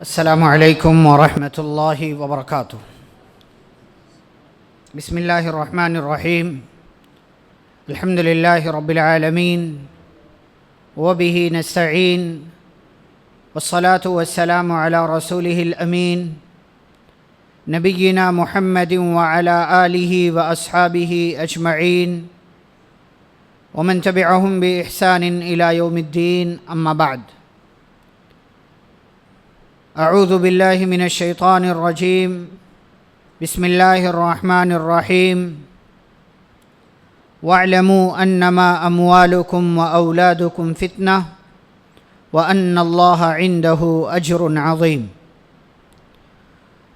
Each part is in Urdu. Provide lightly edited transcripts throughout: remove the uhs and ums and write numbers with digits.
السلام علیکم ورحمۃ اللہ وبرکاتہ۔ بسم اللہ الرحمن الرحیم، الحمد للہ رب العالمین وبہ نستعین والصلاة والسلام علی رسولہ الامین نبینا محمد وعلی آلہ واصحابہ اجمعین ومن تبعہم بإحسان الی یوم الدین، اما بعد۔ اعوذ باللہ من الشیطان الرجیم، بسم اللہ الرحمن الرحیم۔ واعلموا انما اموالکم واولادکم فتنہ وان اللہ عنده اجر عظیم۔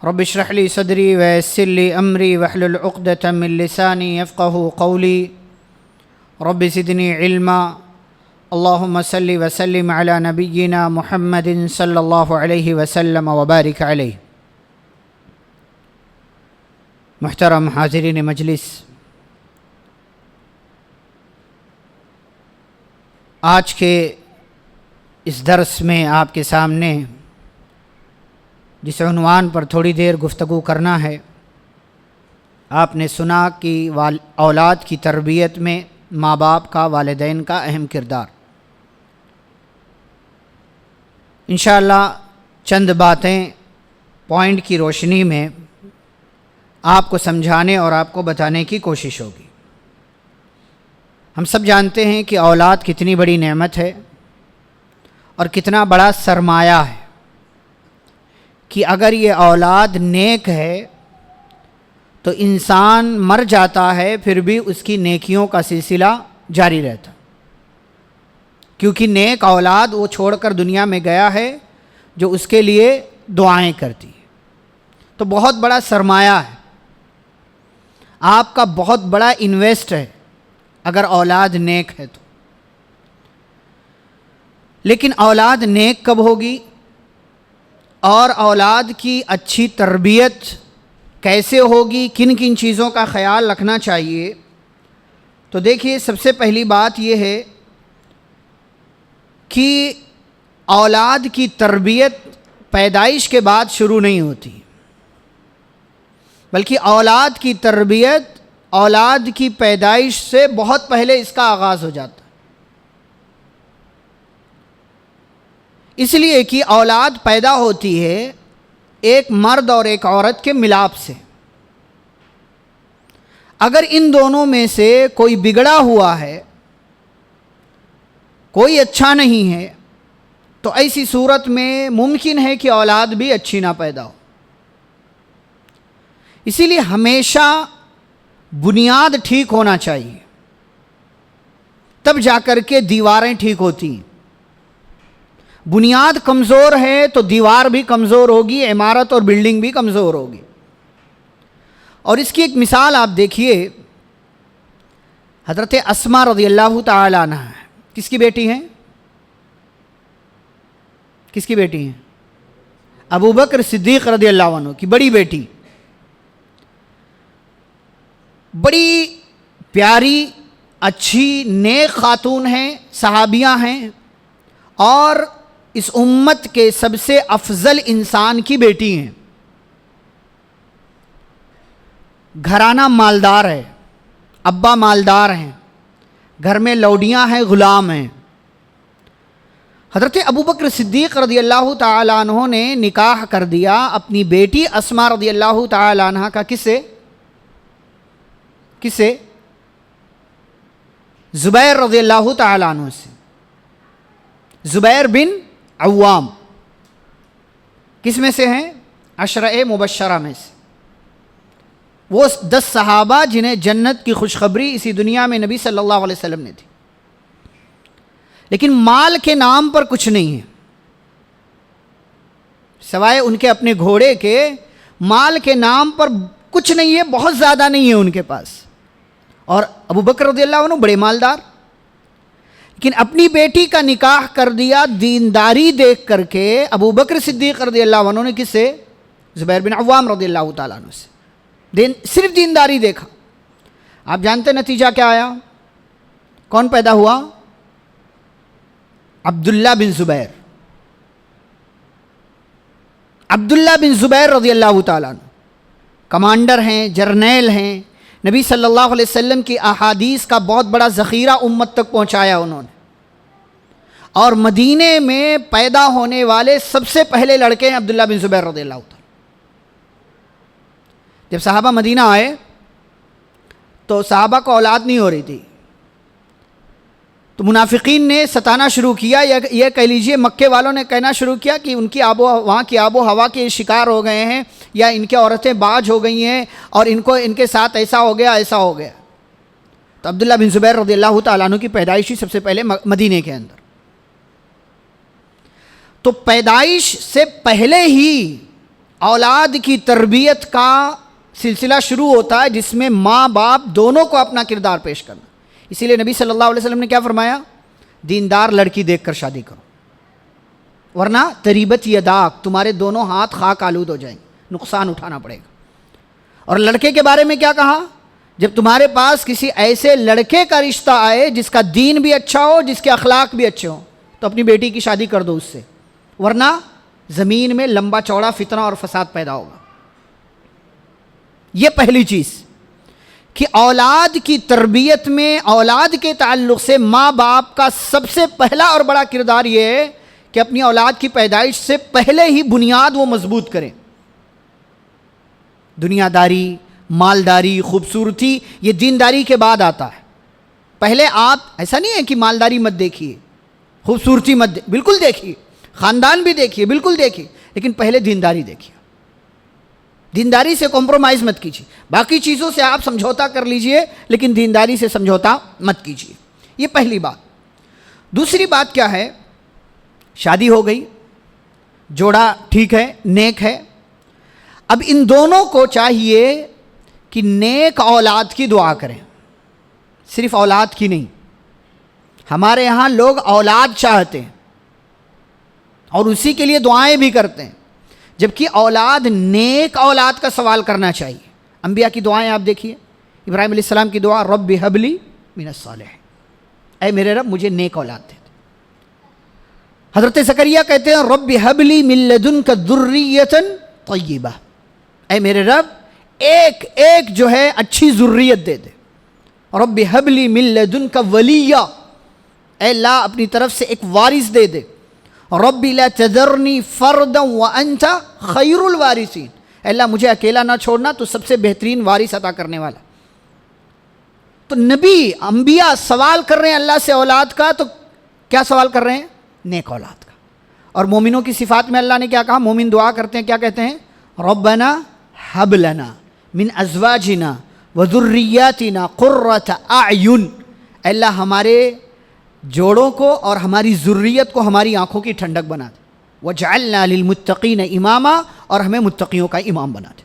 رب اشرح لی صدری ویسر لی امری واحلل عقدۃ من لسانی یفقہوا قولی، رب زدنی علما۔ اللہم صلی وسلم علی نبینا محمد صلی اللہ علیہ وسلم وبارک علیہ۔ محترم حاضرین مجلس، آج کے اس درس میں آپ کے سامنے جس عنوان پر تھوڑی دیر گفتگو کرنا ہے، آپ نے سنا کہ اولاد کی تربیت میں ماں باپ کا، والدین کا اہم کردار۔ انشاءاللہ چند باتیں پوائنٹ کی روشنی میں آپ کو سمجھانے اور آپ کو بتانے کی کوشش ہوگی۔ ہم سب جانتے ہیں کہ اولاد کتنی بڑی نعمت ہے اور کتنا بڑا سرمایہ ہے، کہ اگر یہ اولاد نیک ہے تو انسان مر جاتا ہے پھر بھی اس کی نیکیوں کا سلسلہ جاری رہتا، کیونکہ نیک اولاد وہ چھوڑ کر دنیا میں گیا ہے جو اس کے لیے دعائیں کرتی ہے۔ تو بہت بڑا سرمایہ ہے، آپ کا بہت بڑا انویسٹ ہے اگر اولاد نیک ہے تو۔ لیکن اولاد نیک کب ہوگی اور اولاد کی اچھی تربیت کیسے ہوگی، کن کن چیزوں کا خیال رکھنا چاہیے؟ تو دیکھیے، سب سے پہلی بات یہ ہے کہ اولاد کی تربیت پیدائش کے بعد شروع نہیں ہوتی، بلکہ اولاد کی تربیت اولاد کی پیدائش سے بہت پہلے اس کا آغاز ہو جاتا ہے۔ اس لیے کہ اولاد پیدا ہوتی ہے ایک مرد اور ایک عورت کے ملاپ سے۔ اگر ان دونوں میں سے کوئی بگڑا ہوا ہے، کوئی اچھا نہیں ہے، تو ایسی صورت میں ممکن ہے کہ اولاد بھی اچھی نہ پیدا ہو۔ اسی لیے ہمیشہ بنیاد ٹھیک ہونا چاہیے، تب جا کر کے دیواریں ٹھیک ہوتی ہیں۔ بنیاد کمزور ہے تو دیوار بھی کمزور ہوگی، عمارت اور بلڈنگ بھی کمزور ہوگی۔ اور اس کی ایک مثال آپ دیکھیے، حضرت اسماء رضی اللہ تعالی عنہ، کس کی بیٹی ہیں؟ کس کی بیٹی ہیں؟ ابو بکر صدیق رضی اللہ عنہ کی بڑی بیٹی، بڑی پیاری، اچھی، نیک خاتون ہیں، صحابیہ ہیں، اور اس امت کے سب سے افضل انسان کی بیٹی ہیں۔ گھرانہ مالدار ہے، ابا مالدار ہیں، گھر میں لوڈیاں ہیں، غلام ہیں۔ حضرت ابو بکر صدیق رضی اللہ تعالی عنہ نے نکاح کر دیا اپنی بیٹی اسماء رضی اللہ تعالی عنہ کا۔ کس سے؟ زبیر رضی اللہ تعالی عنہ سے، زبیر بن عوام۔ کس میں سے ہیں؟ عشرہ مبشرہ میں سے، وہ 10 صحابہ جنہیں جنت کی خوشخبری اسی دنیا میں نبی صلی اللہ علیہ وسلم نے تھی۔ لیکن مال کے نام پر کچھ نہیں ہے، سوائے ان کے اپنے گھوڑے کے مال کے نام پر کچھ نہیں ہے، بہت زیادہ نہیں ہے ان کے پاس، اور ابو بکر رضی اللہ عنہ بڑے مالدار، لیکن اپنی بیٹی کا نکاح کر دیا دینداری دیکھ کر کے۔ ابو بکر صدیق رضی اللہ عنہ نے کس سے؟ زبیر بن عوام رضی اللہ تعالیٰ عنہ سے، صرف دینداری دیکھا۔ آپ جانتے نتیجہ کیا آیا؟ کون پیدا ہوا؟ عبداللہ بن زبیر، عبداللہ بن زبیر رضی اللہ تعالیٰ عنہ کمانڈر ہیں، جرنیل ہیں، نبی صلی اللہ علیہ وسلم کی احادیث کا بہت بڑا ذخیرہ امت تک پہنچایا انہوں نے، اور مدینے میں پیدا ہونے والے سب سے پہلے لڑکے ہیں عبداللہ بن زبیر رضی اللہ تعالیٰ۔ جب صحابہ مدینہ آئے تو صحابہ کو اولاد نہیں ہو رہی تھی، تو منافقین نے ستانا شروع کیا، یا یہ کہہ لیجئے مکے والوں نے کہنا شروع کیا کہ ان کی وہاں کی آب و ہوا کے شکار ہو گئے ہیں، یا ان کی عورتیں باج ہو گئی ہیں، اور ان کے ساتھ ایسا ہو گیا ایسا ہو گیا۔ تو عبداللہ بن زبیر رضی اللہ تعالیٰ عنہ کی پیدائش سب سے پہلے مدینے کے اندر، تو پیدائش سے پہلے ہی اولاد کی تربیت کا سلسلہ شروع ہوتا ہے، جس میں ماں باپ دونوں کو اپنا کردار پیش کرنا۔ اسی لیے نبی صلی اللہ علیہ وسلم نے کیا فرمایا؟ دیندار لڑکی دیکھ کر شادی کرو، ورنہ تریبت یداک، تمہارے دونوں ہاتھ خاک آلود ہو جائیں گے، نقصان اٹھانا پڑے گا۔ اور لڑکے کے بارے میں کیا کہا؟ جب تمہارے پاس کسی ایسے لڑکے کا رشتہ آئے جس کا دین بھی اچھا ہو، جس کے اخلاق بھی اچھے ہوں، تو اپنی بیٹی کی شادی کر دو اس سے، ورنہ زمین میں لمبا چوڑا فتنہ اور فساد پیدا ہوگا۔ یہ پہلی چیز کہ اولاد کی تربیت میں، اولاد کے تعلق سے ماں باپ کا سب سے پہلا اور بڑا کردار یہ ہے کہ اپنی اولاد کی پیدائش سے پہلے ہی بنیاد وہ مضبوط کریں۔ دنیا داری، مالداری، خوبصورتی، یہ دینداری کے بعد آتا ہے۔ پہلے آپ، ایسا نہیں ہے کہ مالداری مت دیکھیے، خوبصورتی مت بالکل دیکھیے، خاندان بھی دیکھیے، بالکل دیکھیے، لیکن پہلے دینداری دیکھیے۔ دینداری سے کمپرومائز مت کیجیے، باقی چیزوں سے آپ سمجھوتا کر لیجئے، لیکن دینداری سے سمجھوتا مت کیجیے۔ یہ پہلی بات۔ دوسری بات کیا ہے؟ شادی ہو گئی، جوڑا ٹھیک ہے، نیک ہے، اب ان دونوں کو چاہیے کہ نیک اولاد کی دعا کریں، صرف اولاد کی نہیں۔ ہمارے ہاں لوگ اولاد چاہتے ہیں اور اسی کے لیے دعائیں بھی کرتے ہیں، جبکہ اولاد، نیک اولاد کا سوال کرنا چاہیے۔ انبیاء کی دعائیں آپ دیکھیے، ابراہیم علیہ السلام کی دعا رب ہب لی من الصالحین، اے میرے رب مجھے نیک اولاد دے دے۔ حضرت زکریا کہتے ہیں رب ہب لی من لدنک ذریۃ طیبہ، اے میرے رب ایک ایک جو ہے اچھی ذریت دے دے۔ رب ہب لی من لدنک ولیہ، اے اللہ اپنی طرف سے ایک وارث دے دے۔ رب لا تذرنی فردا وانت خیر الوارثین، اے اللہ مجھے اکیلا نہ چھوڑنا، تو سب سے بہترین وارث عطا کرنے والا۔ تو نبی، انبیاء سوال کر رہے ہیں اللہ سے اولاد کا، تو کیا سوال کر رہے ہیں؟ نیک اولاد کا۔ اور مومنوں کی صفات میں اللہ نے کیا کہا؟ مومن دعا کرتے ہیں، کیا کہتے ہیں؟ ربنا ہب لنا من ازواجنا وذریاتنا قرۃ اعین، اے اللہ ہمارے جوڑوں کو اور ہماری ذریت کو ہماری آنکھوں کی ٹھنڈک بنا دے، وجعلنا للمتقین اماما، اور ہمیں متقیوں کا امام بنا دے۔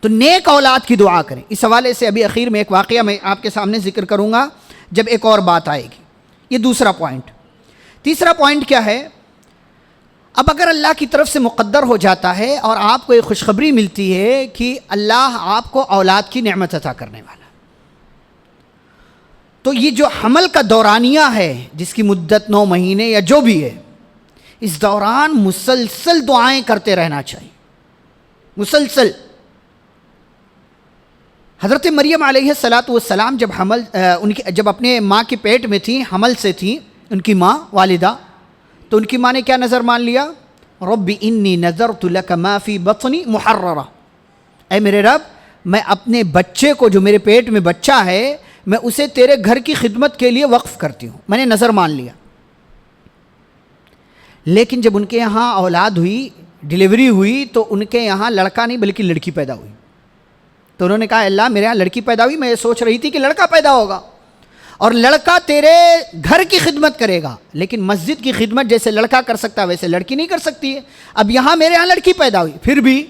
تو نیک اولاد کی دعا کریں۔ اس حوالے سے ابھی اخیر میں ایک واقعہ میں آپ کے سامنے ذکر کروں گا جب ایک اور بات آئے گی۔ یہ دوسرا پوائنٹ۔ تیسرا پوائنٹ کیا ہے؟ اب اگر اللہ کی طرف سے مقدر ہو جاتا ہے اور آپ کو ایک خوشخبری ملتی ہے کہ اللہ آپ کو اولاد کی نعمت عطا کرنے والا، تو یہ جو حمل کا دورانیہ ہے جس کی مدت 9 مہینے یا جو بھی ہے، اس دوران مسلسل دعائیں کرتے رہنا چاہیے، مسلسل۔ حضرت مریم علیہ السلام جب اپنے ماں کے پیٹ میں تھیں، حمل سے تھیں، ان کی ماں والدہ، تو ان کی ماں نے کیا نظر مان لیا؟ رب انی نذرت لک ما فی بطنی محررہ، اے میرے رب میں اپنے بچے کو، جو میرے پیٹ میں بچہ ہے، میں اسے تیرے گھر کی خدمت کے لیے وقف کرتی ہوں، میں نے نظر مان لیا۔ لیکن جب ان کے یہاں اولاد ہوئی، ڈیلیوری ہوئی، تو ان کے یہاں لڑکا نہیں بلکہ لڑکی پیدا ہوئی۔ تو انہوں نے کہا اللہ میرے یہاں لڑکی پیدا ہوئی، میں یہ سوچ رہی تھی کہ لڑکا پیدا ہوگا، اور لڑکا تیرے گھر کی خدمت کرے گا، لیکن مسجد کی خدمت جیسے لڑکا کر سکتا ہے ویسے لڑکی نہیں کر سکتی ہے۔ اب یہاں میرے ہاں لڑکی پیدا ہوئی، پھر بھی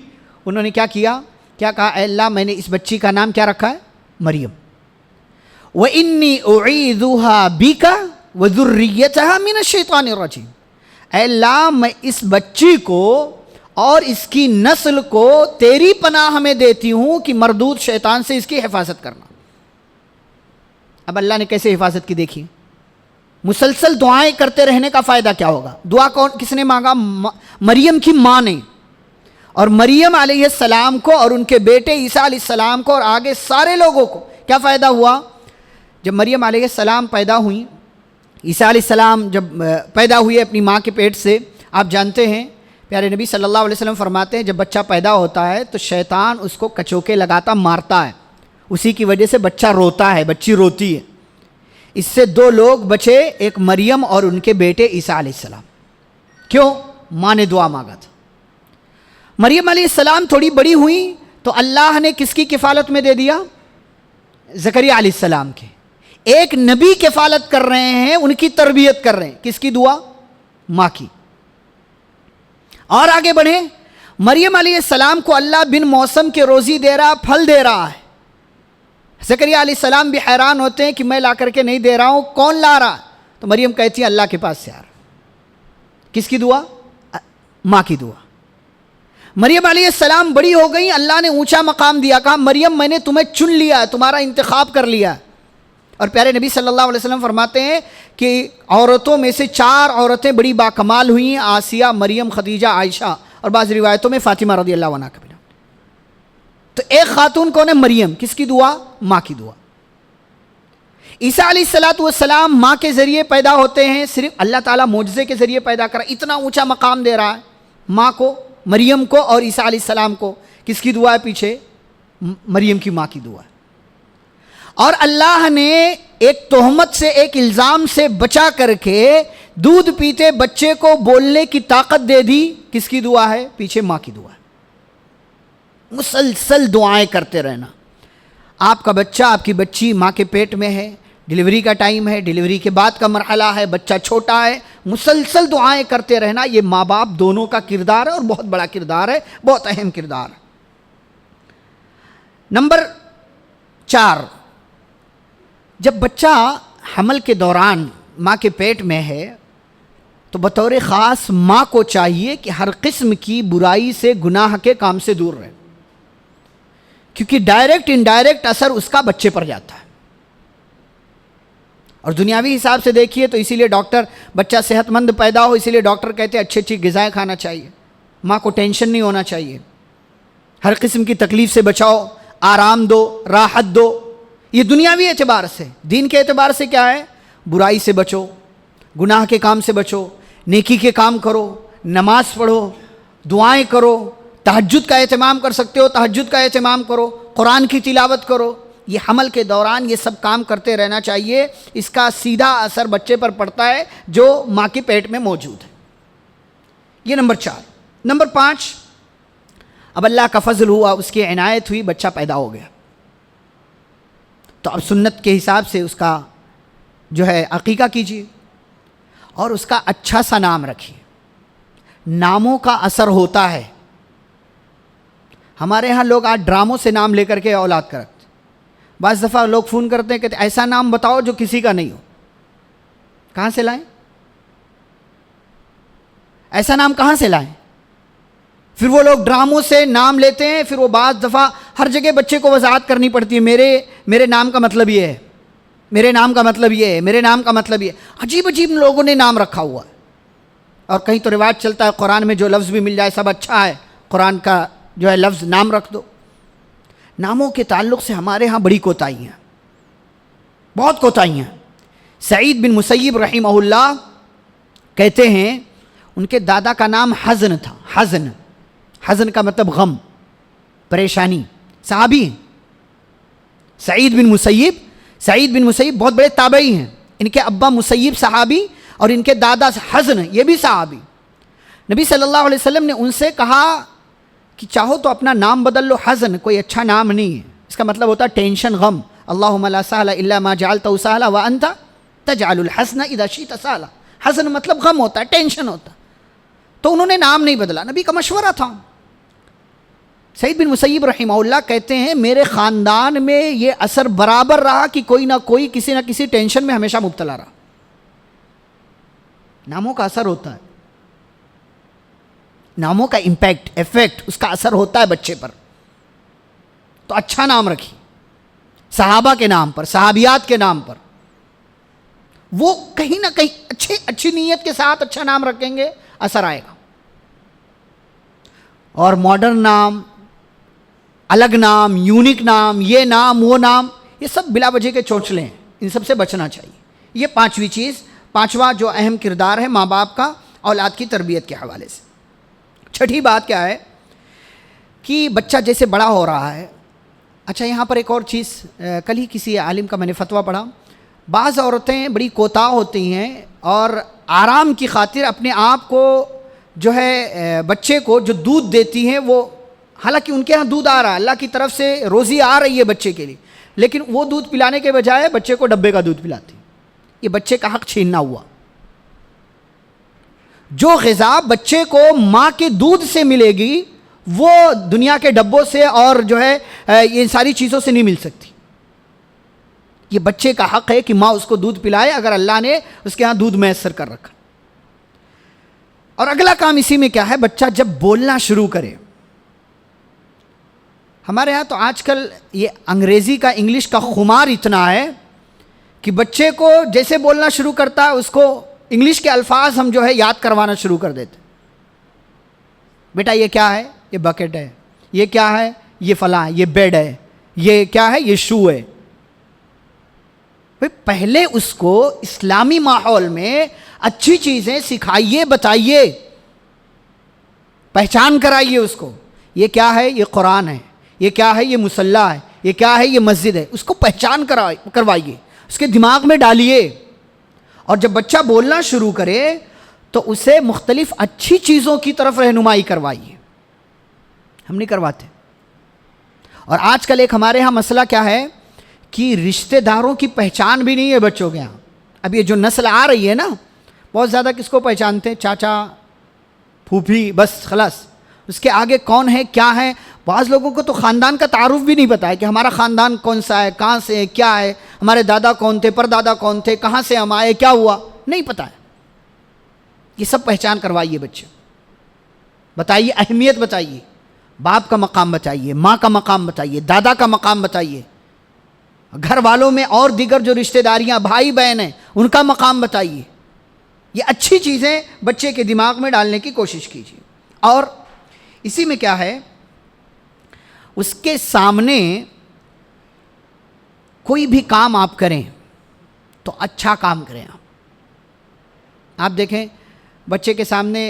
انہوں نے کیا کیا؟ کیا کہا؟ اے اللہ میں نے اس بچی کا نام کیا رکھا ہے؟ مریم۔ وَإِنِّي أُعِيذُهَا بِكَ وَذُرِّيَّتَهَا مِنَ الشَّيْطَانِ الرَّجِيمِ، اے اللہ میں اس بچی کو اور اس کی نسل کو تیری پناہ میں دیتی ہوں کہ مردود شیطان سے اس کی حفاظت کرنا۔ اب اللہ نے کیسے حفاظت کی دیکھی؟ مسلسل دعائیں کرتے رہنے کا فائدہ کیا ہوگا؟ دعا کس نے مانگا؟ مریم کی ماں نے۔ اور مریم علیہ السلام کو اور ان کے بیٹے عیسیٰ علیہ السلام کو اور آگے سارے لوگوں کو کیا فائدہ ہوا؟ جب مریم علیہ السلام پیدا ہوئیں، عیسیٰ علیہ السلام جب پیدا ہوئے اپنی ماں کے پیٹ سے، آپ جانتے ہیں پیارے نبی صلی اللہ علیہ وسلم فرماتے ہیں جب بچہ پیدا ہوتا ہے تو شیطان اس کو کچوکے لگاتا مارتا ہے، اسی کی وجہ سے بچہ روتا ہے، بچی روتی ہے۔ اس سے دو لوگ بچے، ایک مریم اور ان کے بیٹے عیسیٰ علیہ السلام۔ کیوں؟ ماں نے دعا مانگا تھا۔ مریم علیہ السلام تھوڑی بڑی ہوئیں تو اللہ نے کس کی کفالت میں دے دیا؟ زکریا علیہ السلام کے۔ ایک نبی کفالت کر رہے ہیں، ان کی تربیت کر رہے ہیں، کس کی دعا؟ ماں کی۔ اور آگے بڑھیں، مریم علیہ السلام کو اللہ بن موسم کے روزی دے رہا، پھل دے رہا ہے۔ زکریا علیہ السلام بھی حیران ہوتے ہیں کہ میں لا کر کے نہیں دے رہا ہوں، کون لا رہا؟ تو مریم کہتی ہے اللہ کے پاس سے آ رہا۔ کس کی دعا؟ ماں کی دعا۔ مریم علیہ السلام بڑی ہو گئی، اللہ نے اونچا مقام دیا، کہا مریم میں نے تمہیں چن لیا، تمہارا انتخاب کر لیا۔ اور پیارے نبی صلی اللہ علیہ وسلم فرماتے ہیں کہ عورتوں میں سے 4 عورتیں بڑی باکمال ہوئیں، آسیہ، مریم، خدیجہ، عائشہ، اور بعض روایتوں میں فاطمہ رضی اللہ عنہا کا بھی نام۔ تو ایک خاتون کون ہے؟ مریم۔ کس کی دعا؟ ماں کی دعا۔ عیسیٰ علیہ السلام ماں کے ذریعے پیدا ہوتے ہیں، صرف اللہ تعالیٰ معجزے کے ذریعے پیدا کرا، اتنا اونچا مقام دے رہا ہے ماں کو، مریم کو اور عیسیٰ علیہ السلام کو۔ کس کی دعا ہے پیچھے؟ مریم کی ماں کی دعا ہے۔ اور اللہ نے ایک تہمت سے، ایک الزام سے بچا کر کے دودھ پیتے بچے کو بولنے کی طاقت دے دی۔ کس کی دعا ہے؟ پیچھے ماں کی دعا ہے۔ مسلسل دعائیں کرتے رہنا۔ آپ کا بچہ، آپ کی بچی ماں کے پیٹ میں ہے، ڈیلیوری کا ٹائم ہے، ڈیلیوری کے بعد کا مرحلہ ہے، بچہ چھوٹا ہے، مسلسل دعائیں کرتے رہنا۔ یہ ماں باپ دونوں کا کردار ہے اور بہت بڑا کردار ہے، بہت اہم کردار ہے۔ نمبر 4، جب بچہ حمل کے دوران ماں کے پیٹ میں ہے تو بطور خاص ماں کو چاہیے کہ ہر قسم کی برائی سے، گناہ کے کام سے دور رہے، کیونکہ ڈائریکٹ انڈائریکٹ اثر اس کا بچے پر جاتا ہے۔ اور دنیاوی حساب سے دیکھیے تو اسی لیے ڈاکٹر، بچہ صحت مند پیدا ہو اسی لیے ڈاکٹر کہتے ہیں اچھی اچھی غذائیں کھانا چاہیے، ماں کو ٹینشن نہیں ہونا چاہیے، ہر قسم کی تکلیف سے بچاؤ، آرام دو، راحت دو۔ یہ دنیاوی اعتبار سے۔ دین کے اعتبار سے کیا ہے؟ برائی سے بچو، گناہ کے کام سے بچو، نیکی کے کام کرو، نماز پڑھو، دعائیں کرو، تہجد کا اہتمام کر سکتے ہو تہجد کا اہتمام کرو، قرآن کی تلاوت کرو۔ یہ حمل کے دوران یہ سب کام کرتے رہنا چاہیے، اس کا سیدھا اثر بچے پر پڑتا ہے جو ماں کے پیٹ میں موجود ہے۔ یہ نمبر 4۔ نمبر 5، اب اللہ کا فضل ہوا، اس کی عنایت ہوئی، بچہ پیدا ہو گیا، تو اب سنت کے حساب سے اس کا جو ہے عقیقہ کیجیے اور اس کا اچھا سا نام رکھیے۔ ناموں کا اثر ہوتا ہے۔ ہمارے ہاں لوگ آج ڈراموں سے نام لے کر کے اولاد کرتے، بعض دفعہ لوگ فون کرتے ہیں کہتے ایسا نام بتاؤ جو کسی کا نہیں ہو۔ کہاں سے لائیں؟ ایسا نام کہاں سے لائیں؟ پھر وہ لوگ ڈراموں سے نام لیتے ہیں، پھر وہ بعض دفعہ ہر جگہ بچے کو وضاحت کرنی پڑتی ہے، میرے نام کا مطلب یہ ہے، میرے نام کا مطلب یہ ہے، میرے نام کا مطلب یہ ہے۔ عجیب عجیب لوگوں نے نام رکھا ہوا ہے۔ اور کہیں تو رواج چلتا ہے قرآن میں جو لفظ بھی مل جائے سب اچھا ہے، قرآن کا جو ہے لفظ نام رکھ دو۔ ناموں کے تعلق سے ہمارے ہاں بڑی کوتاہیاں، بہت کوتاہیاں۔ سعید بن مسیب رحمہ اللہ کہتے ہیں ان کے دادا کا نام حزن تھا۔ حزن کا مطلب غم، پریشانی۔ صحابی ہیں سعید بن مسیب بہت بڑے تابعی ہیں۔ ان کے ابا مسیب صحابی اور ان کے دادا حزن یہ بھی صحابی۔ نبی صلی اللہ علیہ وسلم نے ان سے کہا کہ چاہو تو اپنا نام بدل لو، حزن کوئی اچھا نام نہیں ہے، اس کا مطلب ہوتا ہے ٹینشن، غم۔ اللہم لا سہل الا ما جعلتہ سہلا وانت تجعل الحزن اذا شئت سہلا. حزن مطلب غم ہوتا ہے، ٹینشن ہوتا ہے. تو انہوں نے نام نہیں بدلا، نبی کا مشورہ تھا. سعید بن مسیب رحمہ اللہ کہتے ہیں میرے خاندان میں یہ اثر برابر رہا کہ کوئی نہ کوئی کسی نہ کسی ٹینشن میں ہمیشہ مبتلا رہا. ناموں کا اثر ہوتا ہے، ناموں کا امپیکٹ، ایفیکٹ، اس کا اثر ہوتا ہے بچے پر. تو اچھا نام رکھیے، صحابہ کے نام پر، صحابیات کے نام پر. وہ کہیں نہ کہیں اچھی نیت کے ساتھ اچھا نام رکھیں گے، اثر آئے گا. اور ماڈرن نام، الگ نام، یونیک نام، یہ نام وہ نام، یہ سب بلا وجہ کے چونچلے ہیں، ان سب سے بچنا چاہیے. یہ پانچویں چیز، پانچواں جو اہم کردار ہے ماں باپ کا اولاد کی تربیت کے حوالے سے. چھٹی بات کیا ہے کہ بچہ جیسے بڑا ہو رہا ہے. اچھا یہاں پر ایک اور چیز، کل ہی کسی عالم کا میں نے فتویٰ پڑھا. بعض عورتیں بڑی کوتاہ ہوتی ہیں اور آرام کی خاطر اپنے آپ کو جو ہے بچے کو جو دودھ دیتی ہیں، وہ حالانکہ ان کے ہاں دودھ آ رہا ہے، اللہ کی طرف سے روزی آ رہی ہے بچے کے لیے، لیکن وہ دودھ پلانے کے بجائے بچے کو ڈبے کا دودھ پلاتی. یہ بچے کا حق چھیننا ہوا. جو غذا بچے کو ماں کے دودھ سے ملے گی وہ دنیا کے ڈبوں سے اور جو ہے یہ ساری چیزوں سے نہیں مل سکتی. یہ بچے کا حق ہے کہ ماں اس کو دودھ پلائے اگر اللہ نے اس کے ہاں دودھ میسر کر رکھا. اور اگلا کام اسی میں کیا ہے، بچہ جب بولنا شروع کرے. ہمارے ہاں تو آج کل یہ انگریزی کا، انگلش کا خمار اتنا ہے کہ بچے کو جیسے بولنا شروع کرتا ہے اس کو انگلش کے الفاظ ہم جو ہے یاد کروانا شروع کر دیتے. بیٹا یہ کیا ہے؟ یہ بکٹ ہے. یہ کیا ہے؟ یہ فلاں. یہ بیڈ ہے. یہ کیا ہے؟ یہ شو ہے. پہلے اس کو اسلامی ماحول میں اچھی چیزیں سکھائیے، بتائیے، پہچان کرائیے اس کو. یہ کیا ہے؟ یہ قرآن ہے. یہ کیا ہے؟ یہ مصلی ہے. یہ کیا ہے؟ یہ مسجد ہے. اس کو پہچان کروائیے، اس کے دماغ میں ڈالیے. اور جب بچہ بولنا شروع کرے تو اسے مختلف اچھی چیزوں کی طرف رہنمائی کروائیے. ہم نہیں کرواتے. اور آج کل ایک ہمارے ہاں مسئلہ کیا ہے کہ رشتہ داروں کی پہچان بھی نہیں ہے بچوں کے ہاں. اب یہ جو نسل آ رہی ہے نا، بہت زیادہ کس کو پہچانتے ہیں؟ چاچا، پھوپھی، بس خلاص. اس کے آگے کون ہے، کیا ہے. بعض لوگوں کو تو خاندان کا تعارف بھی نہیں پتا ہے کہ ہمارا خاندان کون سا ہے، کہاں سے ہے، کیا ہے، ہمارے دادا کون تھے، پردادا کون تھے، کہاں سے ہم آئے، کیا ہوا، نہیں پتا ہے. یہ سب پہچان کروائیے بچے. بتائیے، اہمیت بتائیے، باپ کا مقام بتائیے، ماں کا مقام بتائیے، دادا کا مقام بتائیے. گھر والوں میں اور دیگر جو رشتہ داریاں، بھائی بہن ہیں، ان کا مقام بتائیے. یہ اچھی چیزیں بچے کے دماغ میں ڈالنے کی کوشش کیجیے. اور اسی میں کیا ہے، اس کے سامنے کوئی بھی کام آپ کریں تو اچھا کام کریں. آپ دیکھیں بچے کے سامنے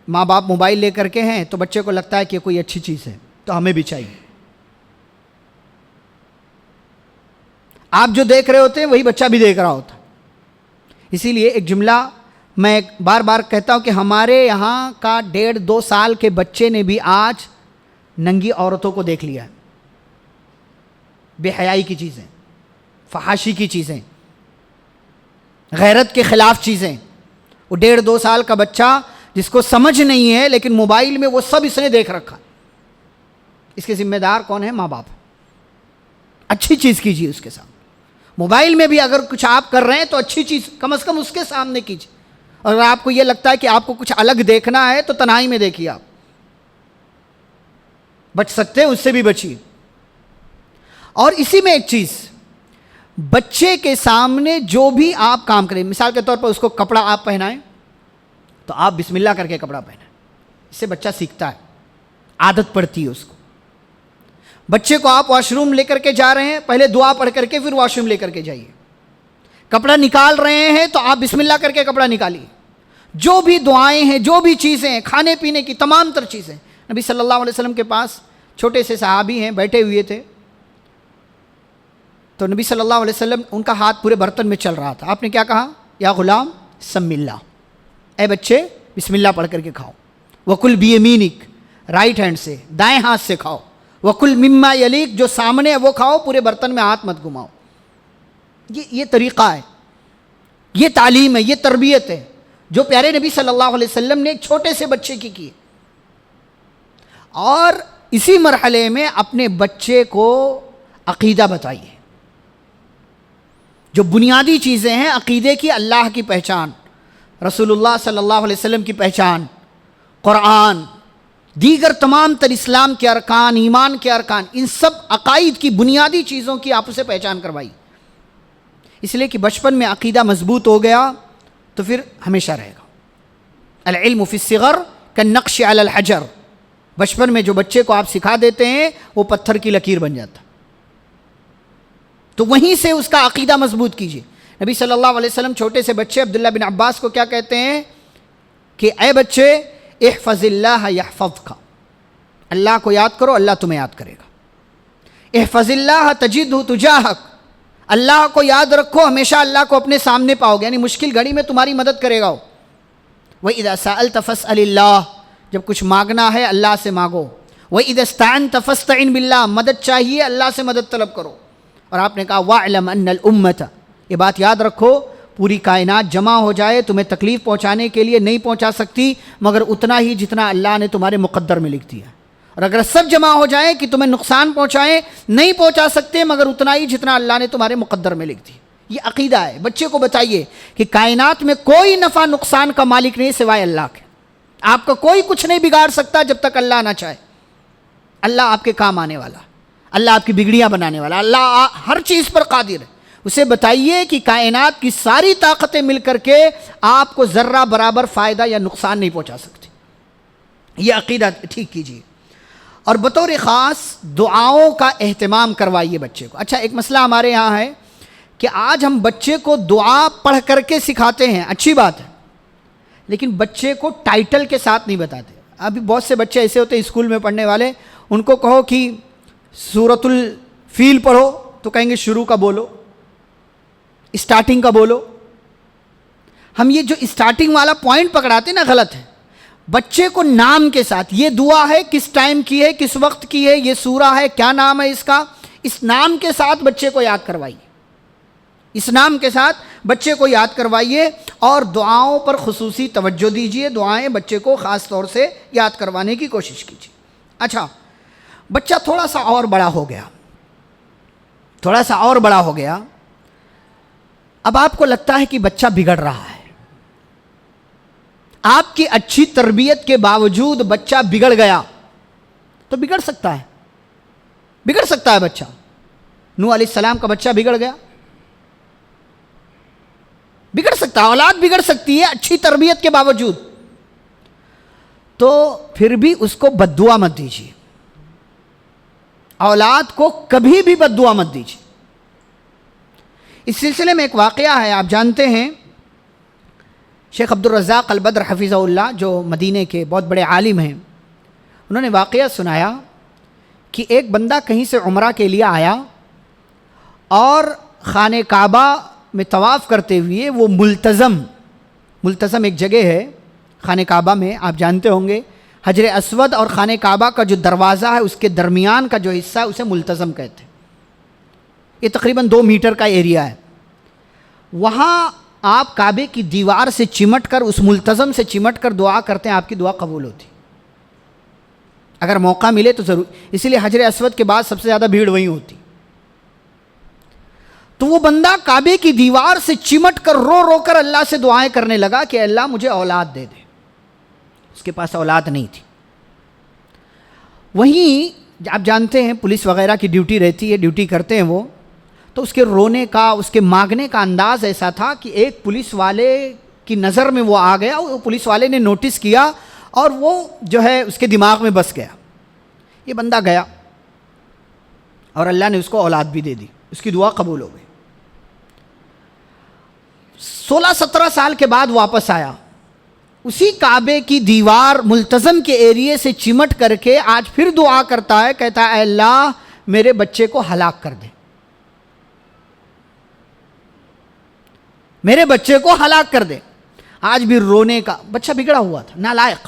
ماں باپ موبائل لے کر کے ہیں تو بچے کو لگتا ہے کہ کوئی اچھی چیز ہے تو ہمیں بھی چاہیے. آپ جو دیکھ رہے ہوتے ہیں وہی بچہ بھی دیکھ رہا ہوتا. اسی لیے ایک جملہ میں بار بار کہتا ہوں کہ ہمارے یہاں کا 1.5-2 سال کے بچے نے بھی آج ننگی عورتوں کو دیکھ لیا ہے. بے حیائی کی چیزیں، فحاشی کی چیزیں، غیرت کے خلاف چیزیں. وہ 1.5-2 سال کا بچہ جس کو سمجھ نہیں ہے لیکن موبائل میں وہ سب اس نے دیکھ رکھا. اس کے ذمہ دار کون ہے؟ ماں باپ. اچھی چیز کیجیے اس کے ساتھ. موبائل میں بھی اگر کچھ آپ کر رہے ہیں تو اچھی چیز کم از کم اس کے سامنے کیجیے. اور اگر آپ کو یہ لگتا ہے کہ آپ کو کچھ الگ دیکھنا ہے تو تنہائی میں دیکھیے. آپ بچ سکتے ہیں اس سے بھی بچیے. اور اسی میں ایک چیز، بچے کے سامنے جو بھی آپ کام کریں، مثال کے طور پر اس کو کپڑا آپ پہنائیں تو آپ بسم اللہ کر کے کپڑا پہنائیں. اس سے بچہ سیکھتا ہے، عادت پڑتی ہے اس کو. بچے کو آپ واش روم لے کر کے جا رہے ہیں، پہلے دعا پڑھ کر کے پھر واش روم لے کر کے جائیے. کپڑا نکال رہے ہیں تو آپ بسم اللہ کر کے کپڑا نکالیے. جو بھی دعائیں ہیں، جو بھی چیزیں ہیں، کھانے پینے کی تمام تر چیزیں. نبی صلی اللہ علیہ وسلم کے پاس چھوٹے سے صحابی ہیں، بیٹھے ہوئے تھے. تو نبی صلی اللہ علیہ وسلم، ان کا ہاتھ پورے برتن میں چل رہا تھا. آپ نے کیا کہا؟ یا غلام سم اللہ، اے بچے بسم اللہ پڑھ کر کے کھاؤ. وکل بیمینک، رائٹ ہینڈ سے، دائیں ہاتھ سے کھاؤ. وکل مما یلیک، جو سامنے ہے وہ کھاؤ، پورے برتن میں ہاتھ مت گھماؤ. یہ طریقہ ہے، یہ تعلیم ہے، یہ تربیت ہے جو پیارے نبی صلی اللہ علیہ وسلم نے ایک چھوٹے سے بچے کی اور اسی مرحلے میں اپنے بچے کو عقیدہ بتائیے. جو بنیادی چیزیں ہیں عقیدے کی، اللہ کی پہچان، رسول اللہ صلی اللہ علیہ وسلم کی پہچان، قرآن، دیگر تمام تر اسلام کے ارکان، ایمان کے ارکان، ان سب عقائد کی بنیادی چیزوں کی آپ اسے پہچان کروائی. اس لیے کہ بچپن میں عقیدہ مضبوط ہو گیا تو پھر ہمیشہ رہے گا. العلم فی الصغر کالنقش علی الحجر. بچپن میں جو بچے کو آپ سکھا دیتے ہیں وہ پتھر کی لکیر بن جاتا. تو وہیں سے اس کا عقیدہ مضبوط کیجیے. نبی صلی اللہ علیہ وسلم چھوٹے سے بچے عبداللہ بن عباس کو کیا کہتے ہیں کہ اے بچے احفظ اللہ یحفظک، اللہ کو یاد کرو اللہ تمہیں یاد کرے گا. احفظ اللہ تجدہ تجاہک، اللہ کو یاد رکھو ہمیشہ اللہ کو اپنے سامنے پاؤ گے، یعنی مشکل گھڑی میں تمہاری مدد کرے گا. وَإِذَا سَأَلْتَ فَاسْأَلِ اللَّهِ، جب کچھ مانگنا ہے اللہ سے مانگو. وَإِذَا اسْتَعَنْتَ فَاسْتَعِنْ بِاللَّهِ، مدد چاہیے اللہ سے مدد طلب کرو. اور آپ نے کہا وَاعْلَمْ أَنَّ الْأُمَّةَ، یہ بات یاد رکھو پوری کائنات جمع ہو جائے تمہیں تکلیف پہنچانے کے لیے نہیں پہنچا سکتی مگر اتنا ہی جتنا اللہ نے تمہارے مقدر میں لکھ دیا. اور اگر سب جمع ہو جائیں کہ تمہیں نقصان پہنچائیں نہیں پہنچا سکتے مگر اتنا ہی جتنا اللہ نے تمہارے مقدر میں لکھ دی. یہ عقیدہ ہے. بچے کو بتائیے کہ کائنات میں کوئی نفع نقصان کا مالک نہیں سوائے اللہ کے. آپ کا کوئی کچھ نہیں بگاڑ سکتا جب تک اللہ نہ چاہے. اللہ آپ کے کام آنے والا، اللہ آپ کی بگڑیاں بنانے والا، اللہ ہر چیز پر قادر ہے. اسے بتائیے کہ کائنات کی ساری طاقتیں مل کر کے آپ کو ذرہ برابر فائدہ یا نقصان نہیں پہنچا سکتی. یہ عقیدہ ٹھیک کیجیے. اور بطور خاص دعاؤں کا اہتمام کروائیے بچے کو. اچھا ایک مسئلہ ہمارے یہاں ہے کہ آج ہم بچے کو دعا پڑھ کر کے سکھاتے ہیں، اچھی بات ہے، لیکن بچے کو ٹائٹل کے ساتھ نہیں بتاتے. ابھی بہت سے بچے ایسے ہوتے ہیں اسکول میں پڑھنے والے، ان کو کہو کہ سورۃ الفیل پڑھو تو کہیں گے شروع کا بولو، اسٹارٹنگ کا بولو. ہم یہ جو اسٹارٹنگ والا پوائنٹ پکڑاتے ہیں نا غلط ہے. بچے کو نام کے ساتھ، یہ دعا ہے کس ٹائم کی ہے، کس وقت کی ہے، یہ سورہ ہے کیا نام ہے اس کا، اس نام کے ساتھ بچے کو یاد کروائیے. اس نام کے ساتھ بچے کو یاد کروائیے اور دعاؤں پر خصوصی توجہ دیجیے. دعائیں بچے کو خاص طور سے یاد کروانے کی کوشش کیجیے. اچھا بچہ تھوڑا سا اور بڑا ہو گیا، اب آپ کو لگتا ہے کہ بچہ بگڑ رہا ہے. آپ کی اچھی تربیت کے باوجود بچہ بگڑ گیا تو بگڑ سکتا ہے بچہ. نوح علیہ السلام کا بچہ بگڑ گیا، بگڑ سکتا ہے، اولاد بگڑ سکتی ہے اچھی تربیت کے باوجود. تو پھر بھی اس کو بد دعا مت دیجیے، اولاد کو کبھی بھی بد دعا مت دیجیے. اس سلسلے میں ایک واقعہ ہے، آپ جانتے ہیں شیخ عبد الرزاق البدر حفظہ اللہ جو مدینے کے بہت بڑے عالم ہیں، انہوں نے واقعہ سنایا کہ ایک بندہ کہیں سے عمرہ کے لیے آیا اور خانہ کعبہ میں طواف کرتے ہوئے وہ ملتزم ایک جگہ ہے خانہ کعبہ میں، آپ جانتے ہوں گے حجر اسود اور خانہ کعبہ کا جو دروازہ ہے اس کے درمیان کا جو حصہ ہے اسے ملتزم کہتے ہیں. یہ تقریباً 2 میٹر کا ایریا ہے. وہاں آپ کعبے کی دیوار سے چمٹ کر، اس ملتزم سے چمٹ کر دعا کرتے ہیں، آپ کی دعا قبول ہوتی اگر موقع ملے تو ضرور. اسی لیے حجر اسود کے بعد سب سے زیادہ بھیڑ وہیں ہوتی. تو وہ بندہ کعبے کی دیوار سے چمٹ کر رو کر اللہ سے دعائیں کرنے لگا کہ اللہ مجھے اولاد دے دے. اس کے پاس اولاد نہیں تھی. وہیں آپ جانتے ہیں پولیس وغیرہ کی ڈیوٹی رہتی ہے، ڈیوٹی کرتے ہیں وہ، تو اس کے رونے کا، اس کے مانگنے کا انداز ایسا تھا کہ ایک پولیس والے کی نظر میں وہ آ گیا. وہ پولیس والے نے نوٹس کیا اور وہ جو ہے اس کے دماغ میں بس گیا. یہ بندہ گیا اور اللہ نے اس کو اولاد بھی دے دی، اس کی دعا قبول ہو گئی. 16-17 سال کے بعد واپس آیا، اسی کعبے کی دیوار ملتزم کے ایریے سے چمٹ کر کے آج پھر دعا کرتا ہے، کہتا ہے اے اللہ میرے بچے کو ہلاک کر دے، میرے بچے کو ہلاک کر دے. آج بھی رونے کا، بچہ بگڑا ہوا تھا، نالائق،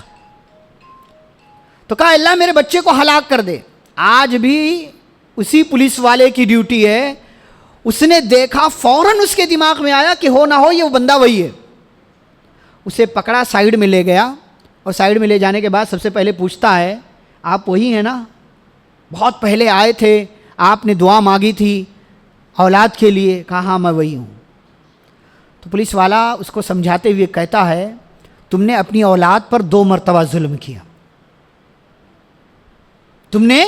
تو کہا اللہ میرے بچے کو ہلاک کر دے. آج بھی اسی پولیس والے کی ڈیوٹی ہے، اس نے دیکھا، فوراً اس کے دماغ میں آیا کہ ہو نہ ہو یہ وہ بندہ وہی ہے. اسے پکڑا، سائیڈ میں لے گیا، اور سائیڈ میں لے جانے کے بعد سب سے پہلے پوچھتا ہے آپ وہی ہیں نا، بہت پہلے آئے تھے، آپ نے دعا مانگی تھی اولاد کے لیے؟ کہا ہاں میں وہی ہوں. تو پولیس والا اس کو سمجھاتے ہوئے کہتا ہے تم نے اپنی اولاد پر 2 مرتبہ ظلم کیا. تم نے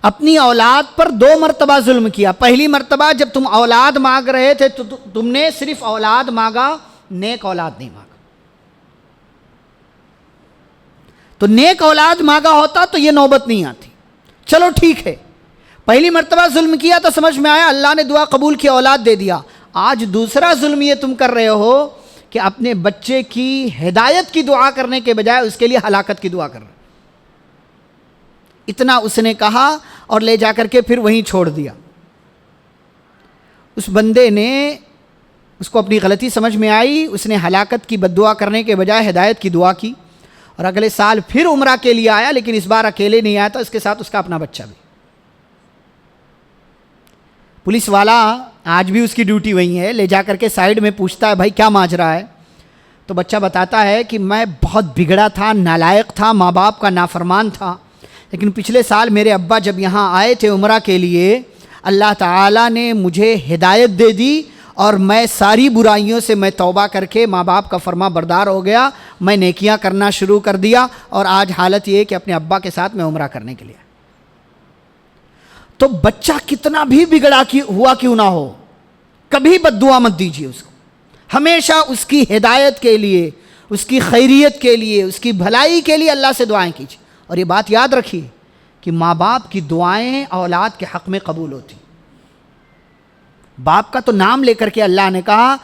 اپنی اولاد پر 2 مرتبہ ظلم کیا. پہلی مرتبہ جب تم اولاد مانگ رہے تھے تو تم نے صرف اولاد مانگا، نیک اولاد نہیں مانگا. تو نیک اولاد مانگا ہوتا تو یہ نوبت نہیں آتی. چلو ٹھیک ہے، پہلی مرتبہ ظلم کیا تو سمجھ میں آیا، اللہ نے دعا قبول کی، اولاد دے دیا. آج دوسرا ظلم یہ تم کر رہے ہو کہ اپنے بچے کی ہدایت کی دعا کرنے کے بجائے اس کے لیے ہلاکت کی دعا کر رہے ہو. اتنا اس نے کہا اور لے جا کر کے پھر وہیں چھوڑ دیا. اس بندے نے، اس کو اپنی غلطی سمجھ میں آئی، اس نے ہلاکت کی بد دعا کرنے کے بجائے ہدایت کی دعا کی، اور اگلے سال پھر عمرہ کے لیے آیا، لیکن اس بار اکیلے نہیں آیا تھا، اس کے ساتھ اس کا اپنا بچہ بھی. پولیس والا آج بھی اس کی ڈیوٹی وہی ہے، لے جا کر کے سائیڈ میں پوچھتا ہے بھائی کیا ماجرا ہے؟ تو بچہ بتاتا ہے کہ میں بہت بگڑا تھا، نالائق تھا، ماں باپ کا نافرمان تھا، لیکن پچھلے سال میرے ابا جب یہاں آئے تھے عمرہ کے لیے، اللہ تعالیٰ نے مجھے ہدایت دے دی اور میں ساری برائیوں سے میں توبہ کر کے ماں باپ کا فرما بردار ہو گیا، میں نیکیاں کرنا شروع کر دیا، اور آج حالت یہ ہے کہ اپنے ابا کے ساتھ میں عمرہ کرنے کے لیے. تو بچہ کتنا بھی بگڑا ہوا کیوں نہ ہو، کبھی بد دعا مت دیجیے اس کو. ہمیشہ اس کی ہدایت کے لیے، اس کی خیریت کے لیے، اس کی بھلائی کے لیے اللہ سے دعائیں کیجیے. اور یہ بات یاد رکھیے کہ ماں باپ کی دعائیں اولاد کے حق میں قبول ہوتی. باپ کا تو نام لے کر کے اللہ نے کہا،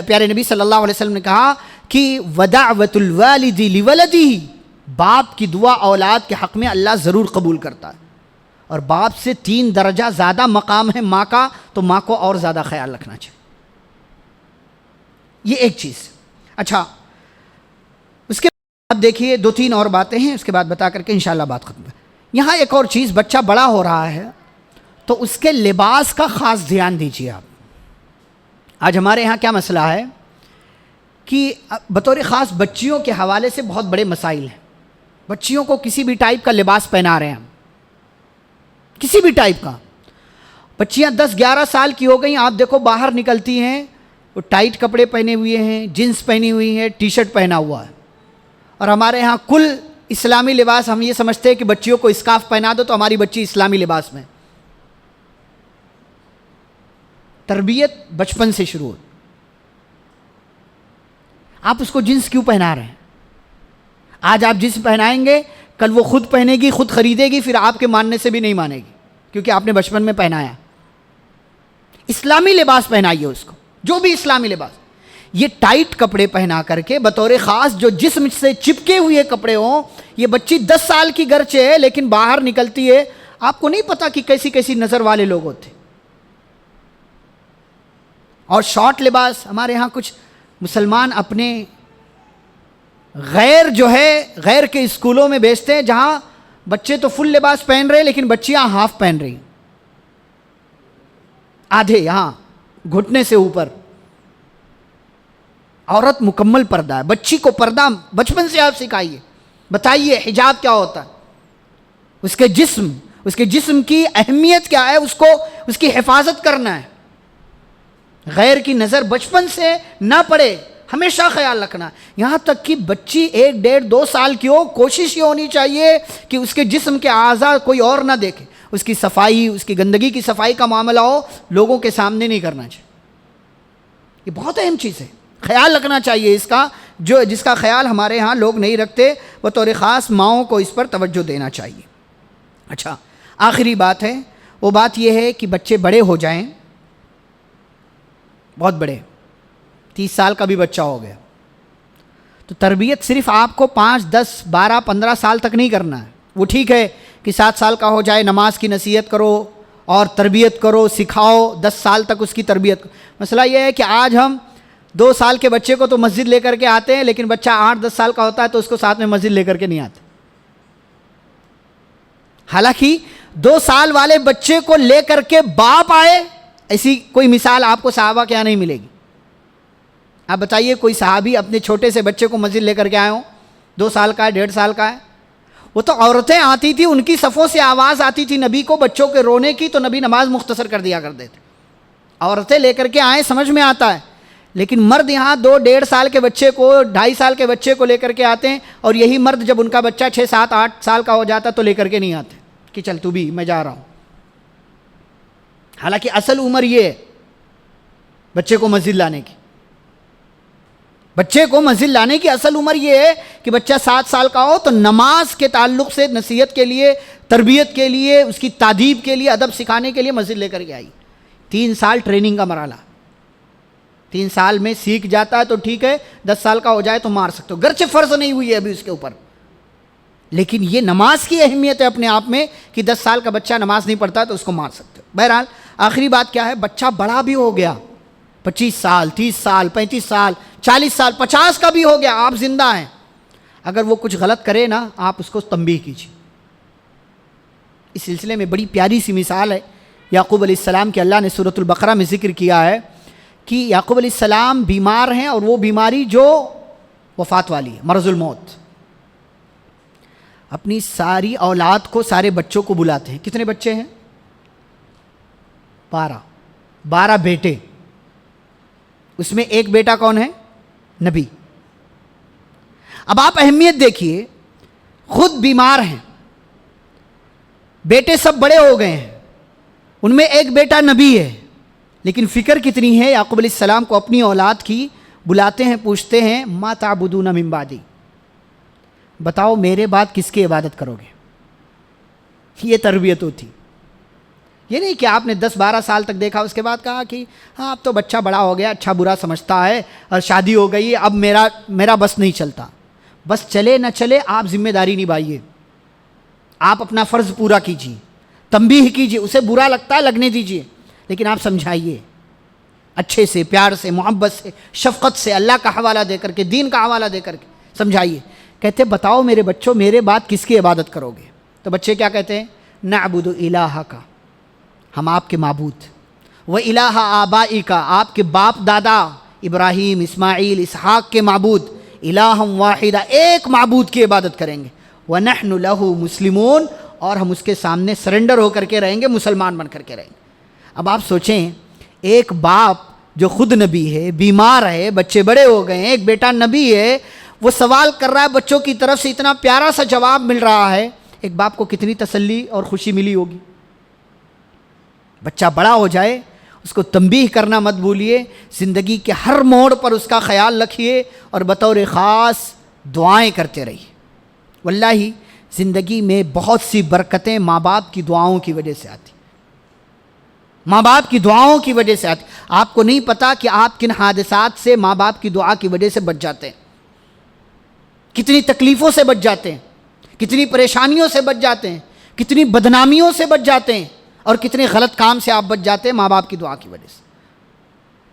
پیارے نبی صلی اللہ علیہ وسلم نے کہا کہ وَدَعْوَةُ الْوَالِدِ لِوَلَدِهِ، باپ کی دعا اولاد کے حق میں اللہ ضرور قبول کرتا ہے. اور باپ سے 3 درجہ زیادہ مقام ہے ماں کا، تو ماں کو اور زیادہ خیال رکھنا چاہیے. یہ ایک چیز. اچھا، اس کے بعد دیکھیے 2-3 اور باتیں ہیں، اس کے بعد بتا کر کے انشاءاللہ بات ختم ہے. یہاں ایک اور چیز، بچہ بڑا ہو رہا ہے تو اس کے لباس کا خاص دھیان دیجیے آپ. آج ہمارے یہاں کیا مسئلہ ہے کہ بطور خاص بچیوں کے حوالے سے بہت بڑے مسائل ہیں. بچیوں کو کسی بھی ٹائپ کا لباس پہنا رہے ہیں ہم، کسی بھی ٹائپ کا. بچیاں 10-11 سال کی ہو گئیں، آپ دیکھو باہر نکلتی ہیں وہ ٹائٹ کپڑے پہنے ہوئے ہیں، جینس پہنی ہوئی ہے، ٹی شرٹ پہنا ہوا ہے. اور ہمارے ہاں کل اسلامی لباس، ہم یہ سمجھتے ہیں کہ بچیوں کو اسکارف پہنا دو تو ہماری بچی اسلامی لباس میں. تربیت بچپن سے شروع ہو. آپ اس کو جنس کیوں پہنا رہے ہیں؟ آج آپ جنس پہنائیں گے، کل وہ خود پہنے گی، خود خریدے گی، پھر آپ کے ماننے سے بھی نہیں مانے گی، کیونکہ آپ نے بچپن میں پہنایا. اسلامی لباس پہنائیے اس کو، جو بھی اسلامی لباس. یہ ٹائٹ کپڑے پہنا کر کے بطور خاص جو جسم سے چپکے ہوئے کپڑے ہوں، یہ بچی 10 سال کی گرچہ ہے لیکن باہر نکلتی ہے، آپ کو نہیں پتا کہ کیسی کیسی نظر والے لوگ ہوتے. اور شارٹ لباس ہمارے ہاں کچھ مسلمان اپنے غیر کے اسکولوں میں بیچتے ہیں، جہاں بچے تو فل لباس پہن رہے لیکن بچیاں ہاف پہن رہی، آدھے یہاں گھٹنے سے اوپر. عورت مکمل پردہ ہے. بچی کو پردہ بچپن سے آپ سکھائیے، بتائیے حجاب کیا ہوتا ہے، اس کے جسم کی اہمیت کیا ہے، اس کی حفاظت کرنا ہے. غیر کی نظر بچپن سے نہ پڑے، ہمیشہ خیال رکھنا. یہاں تک کہ بچی 1-1.5-2 سال کی ہو، کوشش یہ ہونی چاہیے کہ اس کے جسم کے اعضاء کوئی اور نہ دیکھے. اس کی صفائی، اس کی گندگی کی صفائی کا معاملہ ہو، لوگوں کے سامنے نہیں کرنا چاہیے. یہ بہت اہم چیز ہے، خیال رکھنا چاہیے اس کا، جس کا خیال ہمارے ہاں لوگ نہیں رکھتے. بطور خاص ماؤں کو اس پر توجہ دینا چاہیے. اچھا، آخری بات ہے، وہ بات یہ ہے کہ بچے بڑے ہو جائیں، بہت بڑے، 30 سال کا بھی بچہ ہو گیا، تو تربیت صرف آپ کو 5, 10, 12, 15 سال تک نہیں کرنا ہے. وہ ٹھیک ہے کہ 7 سال کا ہو جائے نماز کی نصیحت کرو اور تربیت کرو، سکھاؤ، 10 سال تک اس کی تربیت کرو. مسئلہ یہ ہے کہ آج ہم 2 سال کے بچے کو تو مسجد لے کر کے آتے ہیں، لیکن بچہ 8-10 سال کا ہوتا ہے تو اس کو ساتھ میں مسجد لے کر کے نہیں آتے. حالانکہ 2 سال والے بچے کو لے کر کے باپ آئے ایسی کوئی مثال آپ کو صحابہ کے یہاں نہیں ملے گی. آپ بتائیے کوئی صحابی اپنے چھوٹے سے بچے کو مسجد لے کر کے آئے ہوں, 2 سال کا ہے, 1.5 سال کا ہے. وہ تو عورتیں آتی تھی, ان کی صفوں سے آواز آتی تھی نبی کو بچوں کے رونے کی, تو نبی نماز مختصر کر دیا کرتے تھے. عورتیں لے کر کے آئیں سمجھ میں آتا ہے, لیکن مرد یہاں 2-1.5 سال کے بچے کو, 2.5 سال کے بچے کو لے کر کے آتے ہیں, اور یہی مرد جب ان کا بچہ 6, 7, 8 سال کا ہو جاتا تو لے کر کے نہیں آتے کہ چل تو بھی, میں جا رہا ہوں. حالانکہ اصل عمر یہ ہے بچے کو مسجد لانے کی. بچے کو مسجد لانے کی اصل عمر یہ ہے کہ بچہ 7 سال کا ہو تو نماز کے تعلق سے نصیحت کے لیے, تربیت کے لیے, اس کی تادیب کے لیے, ادب سکھانے کے لیے مسجد لے کر کے آئی. 3 سال ٹریننگ کا مرحلہ, 3 سال میں سیکھ جاتا ہے تو ٹھیک ہے, 10 سال کا ہو جائے تو مار سکتے ہو, گرچہ فرض نہیں ہوئی ہے ابھی اس کے اوپر. لیکن یہ نماز کی اہمیت ہے اپنے آپ میں کہ 10 سال کا بچہ نماز نہیں پڑھتا تو اس کو مار سکتے ہو. بہرحال آخری بات کیا ہے, بچہ بڑا بھی ہو گیا, 25 سال, 30 سال, 35 سال, 40 سال, 50 کا بھی ہو گیا, آپ زندہ ہیں, اگر وہ کچھ غلط کرے نا, آپ اس کو تنبیہ کیجیے. اس سلسلے میں بڑی پیاری سی مثال ہے یعقوب علیہ السلام کے, اللہ نے سورۃ البقرہ میں ذکر کیا ہے کہ یعقوب علیہ السلام بیمار ہیں, اور وہ بیماری جو وفات والی ہے, مرض الموت. اپنی ساری اولاد کو, سارے بچوں کو بلاتے ہیں. کتنے بچے ہیں؟ 12 بیٹے. اس میں ایک بیٹا کون ہے؟ نبی. اب آپ اہمیت دیکھیے, خود بیمار ہیں, بیٹے سب بڑے ہو گئے ہیں, ان میں ایک بیٹا نبی ہے, لیکن فکر کتنی ہے یعقوب علیہ السلام کو اپنی اولاد کی. بلاتے ہیں, پوچھتے ہیں ما تعبدون من بعدی, بتاؤ میرے بعد کس کی عبادت کرو گے. یہ تربیت ہوتی. یہ نہیں کہ آپ نے 10-12 سال تک دیکھا, اس کے بعد کہا کہ ہاں اب تو بچہ بڑا ہو گیا, اچھا برا سمجھتا ہے, اور شادی ہو گئی, اب میرا بس نہیں چلتا. بس چلے نہ چلے, آپ ذمہ داری نبھائیے, آپ اپنا فرض پورا کیجیے, تنبیہ کیجیے. اسے برا لگتا ہے لگنے دیجیے, لیکن آپ سمجھائیے اچھے سے, پیار سے, محبت سے, شفقت سے, اللہ کا حوالہ دے کر کے, دین کا حوالہ دے کر کے سمجھائیے. کہتے بتاؤ میرے بچوں میرے بعد کس کی عبادت کرو گے؟ تو بچے کیا کہتے ہیں؟ نعبد الہک, ہم آپ کے معبود, و الہ آبائک, آپ کے باپ دادا ابراہیم, اسماعیل, اسحاق کے معبود, الہ واحدہ, ایک معبود کی عبادت کریں گے. ونحن لہ مسلمون, اور ہم اس کے سامنے سرنڈر ہو کر کے رہیں گے, مسلمان بن کر کے رہیں گے. اب آپ سوچیں, ایک باپ جو خود نبی ہے, بیمار ہے, بچے بڑے ہو گئے ہیں, ایک بیٹا نبی ہے, وہ سوال کر رہا ہے بچوں کی طرف سے, اتنا پیارا سا جواب مل رہا ہے, ایک باپ کو کتنی تسلی اور خوشی ملی ہوگی. بچہ بڑا ہو جائے, اس کو تنبیہ کرنا مت بھولیے, زندگی کے ہر موڑ پر اس کا خیال رکھیے, اور بطور خاص دعائیں کرتے رہیے. واللہ زندگی میں بہت سی برکتیں ماں باپ کی دعاؤں کی وجہ سے آتی, ماں باپ کی دعاؤں کی وجہ سے آتی. آپ کو نہیں پتا کہ آپ کن حادثات سے ماں باپ کی دعا کی وجہ سے بچ جاتے ہیں, کتنی تکلیفوں سے بچ جاتے ہیں, کتنی پریشانیوں سے بچ جاتے ہیں, کتنی بدنامیوں سے بچ جاتے ہیں, اور کتنے غلط کام سے آپ بچ جاتے ہیں ماں باپ کی دعا کی وجہ سے.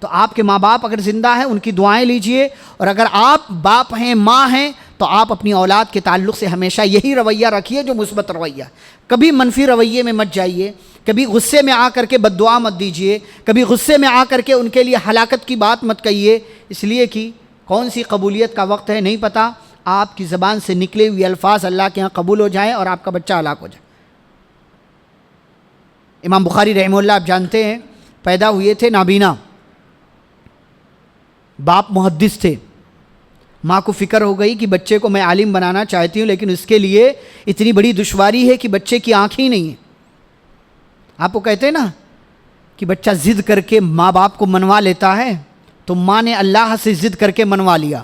تو آپ کے ماں باپ اگر زندہ ہیں ان کی دعائیں لیجئے, اور اگر آپ باپ ہیں, ماں ہیں, تو آپ اپنی اولاد کے تعلق سے ہمیشہ یہی رویہ رکھیے جو مثبت رویہ. کبھی منفی رویے میں مت جائیے, کبھی غصے میں آ کر کے بد دعا مت دیجیے, کبھی غصے میں آ کر کے ان کے لیے ہلاکت کی بات مت کہیے, اس لیے کہ کون سی قبولیت کا وقت ہے نہیں پتہ. آپ کی زبان سے نکلے ہوئے الفاظ اللہ کے ہاں قبول ہو جائیں اور آپ کا بچہ ہلاک ہو جائے. امام بخاری رحمہ اللہ آپ جانتے ہیں پیدا ہوئے تھے نابینا, باپ محدث تھے, ماں کو فکر ہو گئی کہ بچے کو میں عالم بنانا چاہتی ہوں, لیکن اس کے لیے اتنی بڑی دشواری ہے کہ بچے کی آنکھ ہی نہیں ہے. آپ کو کہتے ہیں نا کہ بچہ ضد کر کے ماں باپ کو منوا لیتا ہے, تو ماں نے اللہ سے ضد کر کے منوا لیا,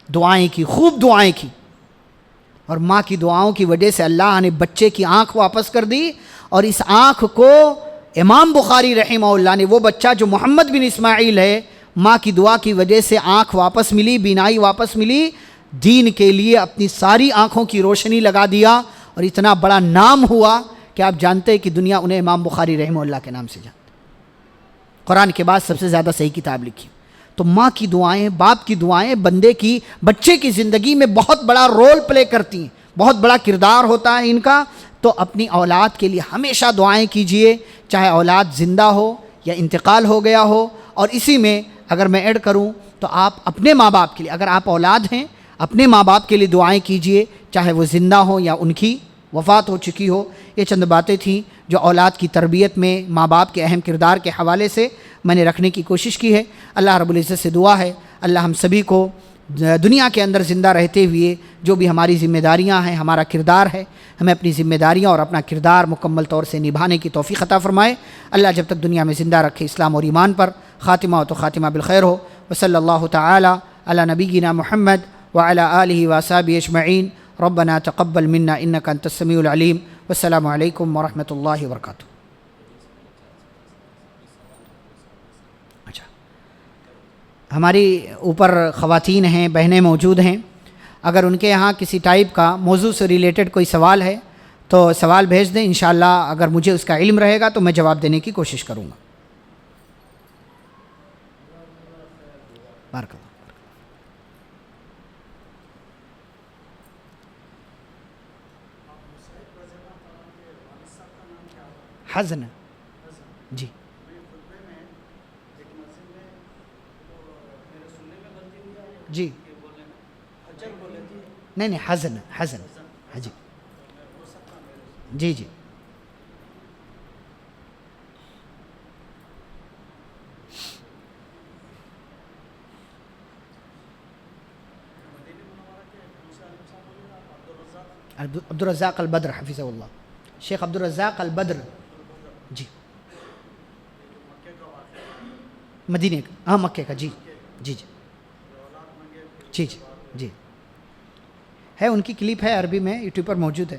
دعائیں کی, خوب دعائیں کی, اور ماں کی دعاؤں کی وجہ سے اللہ نے بچے کی آنکھ واپس کر دی. اور اس آنکھ کو امام بخاری رحمہ اللہ نے, وہ بچہ جو محمد بن اسماعیل ہے, ماں کی دعا کی وجہ سے آنکھ واپس ملی, بینائی واپس ملی, دین کے لیے اپنی ساری آنکھوں کی روشنی لگا دیا, اور اتنا بڑا نام ہوا کہ آپ جانتے ہیں کہ دنیا انہیں امام بخاری رحمہ اللہ کے نام سے جانتی. قرآن کے بعد سب سے زیادہ صحیح کتاب لکھی. تو ماں کی دعائیں, باپ کی دعائیں بندے کی, بچے کی زندگی میں بہت بڑا رول پلے کرتی ہیں, بہت بڑا کردار ہوتا ہے ان کا. تو اپنی اولاد کے لیے ہمیشہ دعائیں کیجئے, چاہے اولاد زندہ ہو یا انتقال ہو گیا ہو، اور اسی میں اگر میں ایڈ کروں تو آپ اپنے ماں باپ کے لیے، اگر آپ اولاد ہیں اپنے ماں باپ کے لیے دعائیں کیجئے، چاہے وہ زندہ ہوں یا ان کی وفات ہو چکی ہو۔ یہ چند باتیں تھیں جو اولاد کی تربیت میں ماں باپ کے اہم کردار کے حوالے سے میں نے رکھنے کی کوشش کی ہے۔ اللہ رب العزت سے دعا ہے اللہ ہم سبھی کو دنیا کے اندر زندہ رہتے ہوئے جو بھی ہماری ذمہ داریاں ہیں، ہمارا کردار ہے، ہمیں اپنی ذمہ داریاں اور اپنا کردار مکمل طور سے نبھانے کی توفیق عطا فرمائے۔ اللہ جب تک دنیا میں زندہ رکھے اسلام اور ایمان پر، خاتمہ ہو تو خاتمہ بالخیر ہو۔ وصلی اللہ تعالی علی نبینا محمد وعلی آلہ واصحابہ اجمعین۔ ربنا تقبل منا انک انت السمیع العلیم۔ والسلام علیکم ورحمۃ اللہ وبرکاتہ۔ اچھا، ہماری اوپر خواتین ہیں، بہنیں موجود ہیں، اگر ان کے یہاں کسی ٹائپ کا موضوع سے ریلیٹڈ کوئی سوال ہے تو سوال بھیج دیں، انشاءاللہ اگر مجھے اس کا علم رہے گا تو میں جواب دینے کی کوشش کروں گا۔ بارک اللہ۔ حزن، جی جی، نہیں حزن، حزن، ہاں جی جی جی۔ عبد الرزاق البدر حفظہ اللہ، شیخ عبد الرزاق البدر، جی مدینے کا، ہاں مکے کا، جی جی جی جی جی جی، ہے ان کی کلپ ہے عربی میں یوٹیوب پر موجود ہے۔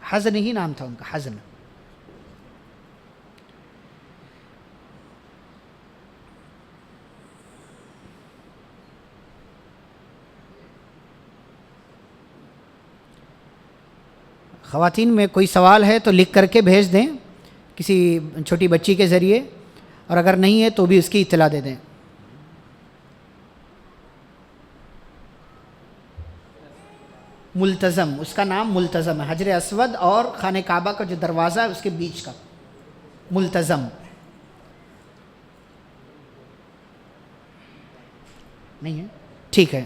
حزن ہی نام تھا ان کا، حزن۔ خواتین میں کوئی سوال ہے تو لکھ کر کے بھیج دیں کسی چھوٹی بچی کے ذریعے، اور اگر نہیں ہے تو بھی اس کی اطلاع دے دیں۔ ملتزم، اس کا نام ملتزم ہے، حجر اسود اور خانہ کعبہ کا جو دروازہ ہے اس کے بیچ کا ملتزم نہیں ہے، ٹھیک ہے۔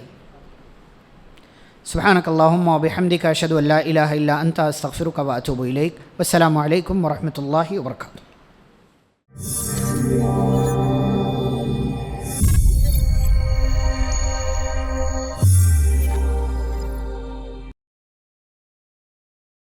سبحانک اللہم و بحمدک اشہد ان لا الہ الا انت استغفرک و اتوب الیک۔ والسلام علیکم ورحمۃ اللہ وبرکاتہ۔